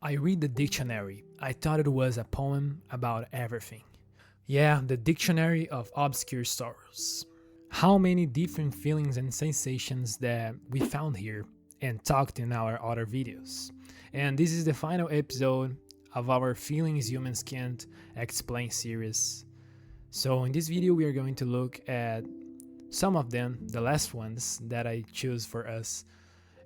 I read the dictionary. I thought it was a poem about everything. Yeah, the Dictionary of Obscure Sorrows. How many different feelings and sensations that we found here and talked in our other videos. And this is the final episode of our Feelings Humans Can't Explain series. So in this video we are going to look at some of them, the last ones that I choose for us,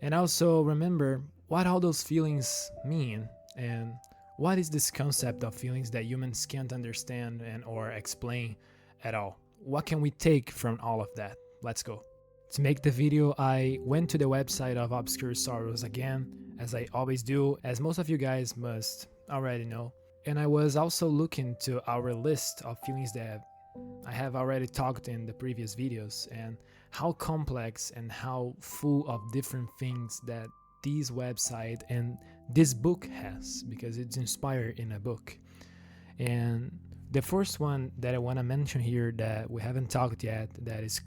and also remember what all those feelings mean and what is this concept of feelings that humans can't understand and or explain at all. What can we take from all of that? Let's go. To make the video, I went to the website of Obscure Sorrows again, as I always do, as most of you guys must already know. And I was also looking to our list of feelings that I have already talked in the previous videos, and how complex and how full of different things that this website and this book has, because it's inspired in a book. And the first one that I want to mention here that we haven't talked yet, that is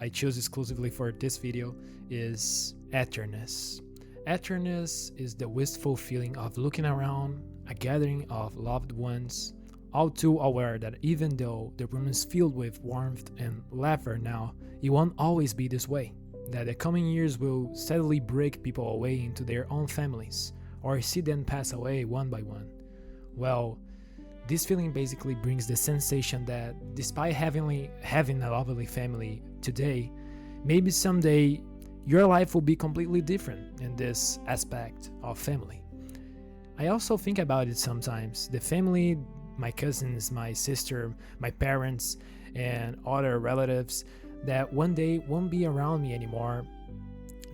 I chose exclusively for this video, is Eternness. Eternness is the wistful feeling of looking around a gathering of loved ones, all too aware that even though the room is filled with warmth and laughter now, it won't always be this way. That the coming years will steadily break people away into their own families, or see them pass away one by one. Well, this feeling basically brings the sensation that despite having a lovely family today, maybe someday your life will be completely different in this aspect of family. I also think about it sometimes. The family, my cousins, my sister, my parents, and other relatives that one day won't be around me anymore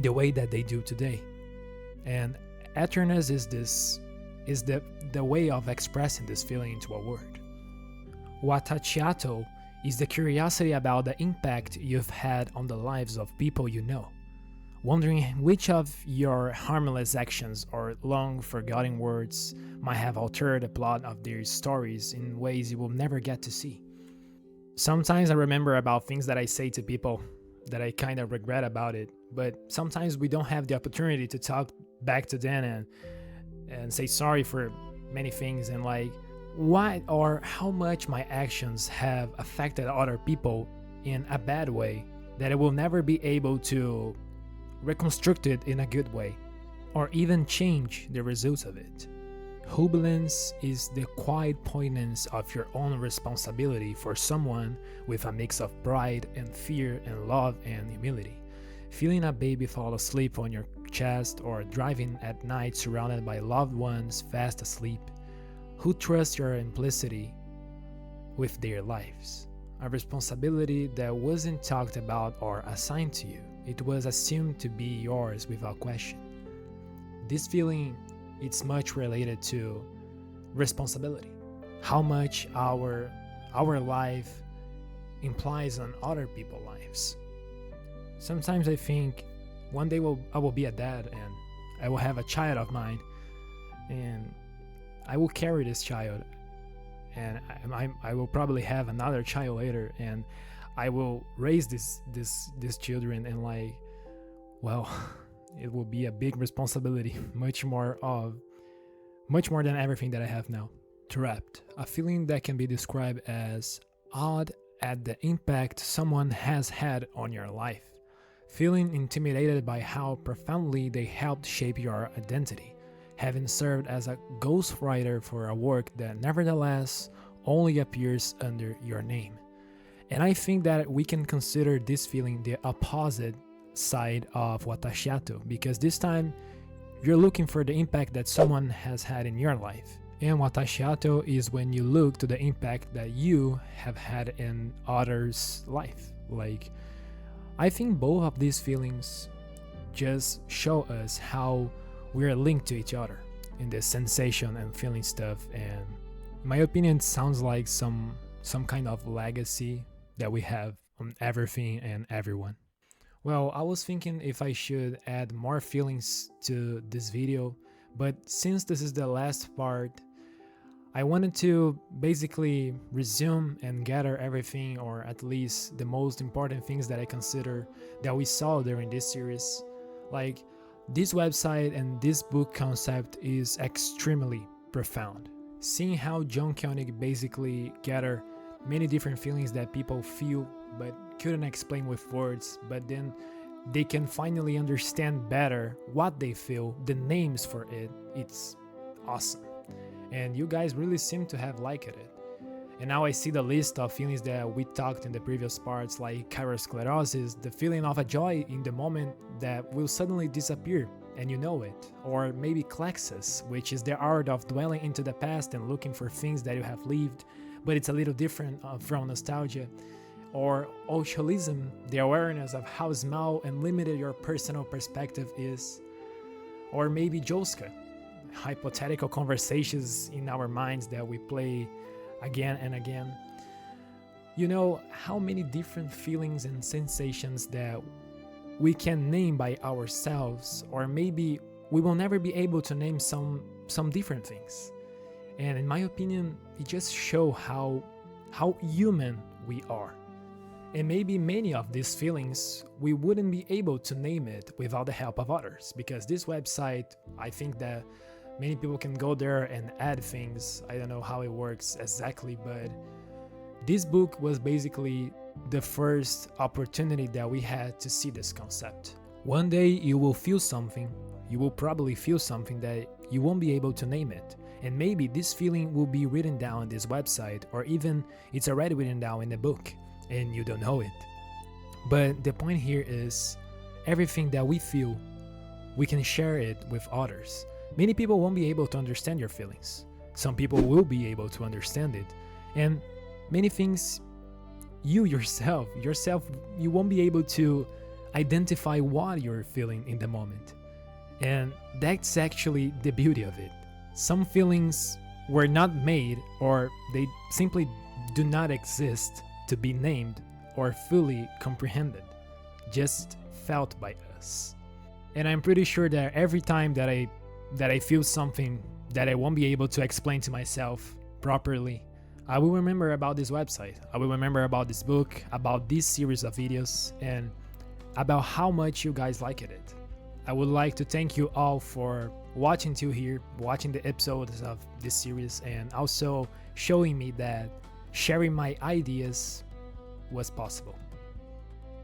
the way that they do today. And Eternness is the way of expressing this feeling into a word. Wattachiato is the curiosity about the impact you've had on the lives of people you know, wondering which of your harmless actions or long forgotten words might have altered the plot of their stories in ways you will never get to see. Sometimes I remember about things that I say to people that I kind of regret about it, but sometimes we don't have the opportunity to talk back to them and say sorry for many things, and like what or how much my actions have affected other people in a bad way that I will never be able to reconstruct it in a good way or even change the results of it. Jubilance is the quiet poignance of your own responsibility for someone, with a mix of pride and fear and love and humility. Feeling a baby fall asleep on your chest, or driving at night surrounded by loved ones fast asleep, who trust your implicity with their lives. A responsibility that wasn't talked about or assigned to you. It was assumed to be yours without question. This feeling, it's much related to responsibility. How much our life implies on other people's lives. Sometimes I think one day I will be a dad and I will have a child of mine, and I will carry this child, and I will probably have another child later, and I will raise these children, and like, well, it will be a big responsibility, much more than everything that I have now. Trapped, a feeling that can be described as awed at the impact someone has had on your life. Feeling intimidated by how profoundly they helped shape your identity, having served as a ghostwriter for a work that nevertheless only appears under your name. And I think that we can consider this feeling the opposite side of Wattachiato, because this time you're looking for the impact that someone has had in your life. And Wattachiato is when you look to the impact that you have had in others' life. Like, I think both of these feelings just show us how we're linked to each other in this sensation and feeling stuff. And in my opinion, it sounds like some kind of legacy that we have on everything and everyone. Well, I was thinking if I should add more feelings to this video, but since this is the last part, I wanted to basically resume and gather everything, or at least the most important things that I consider that we saw during this series. Like, This website and this book concept is extremely profound. Seeing how John Koenig basically gathered many different feelings that people feel but couldn't explain with words, but then they can finally understand better what they feel, the names for it, it's awesome. And you guys really seem to have liked it. And now I see the list of feelings that we talked in the previous parts, like kairos, the feeling of a joy in the moment that will suddenly disappear and you know it. Or maybe klexis, which is the art of dwelling into the past and looking for things that you have lived, but it's a little different from nostalgia. Or osholism, the awareness of how small and limited your personal perspective is. Or maybe joska, hypothetical conversations in our minds that we play again and again. You know how many different feelings and sensations that we can name by ourselves, or maybe we will never be able to name some different things. And in my opinion, it just shows how human we are. And maybe many of these feelings, we wouldn't be able to name it without the help of others, because this website, I think that many people can go there and add things. I don't know how it works exactly, but this book was basically the first opportunity that we had to see this concept. One day you will feel something, you will probably feel something that you won't be able to name it. And maybe this feeling will be written down on this website, or even it's already written down in the book and you don't know it. But the point here is everything that we feel, we can share it with others. Many people won't be able to understand your feelings. Some people will be able to understand it. And many things you yourself, you won't be able to identify what you're feeling in the moment. And that's actually the beauty of it. Some feelings were not made, or they simply do not exist to be named or fully comprehended, just felt by us. And I'm pretty sure that every time that I feel something that I won't be able to explain to myself properly, I will remember about this website. I will remember about this book, about this series of videos, and about how much you guys liked it. I would like to thank you all for watching till here, watching the episodes of this series, and also showing me that sharing my ideas was possible.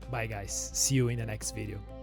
Bye guys, see you in the next video.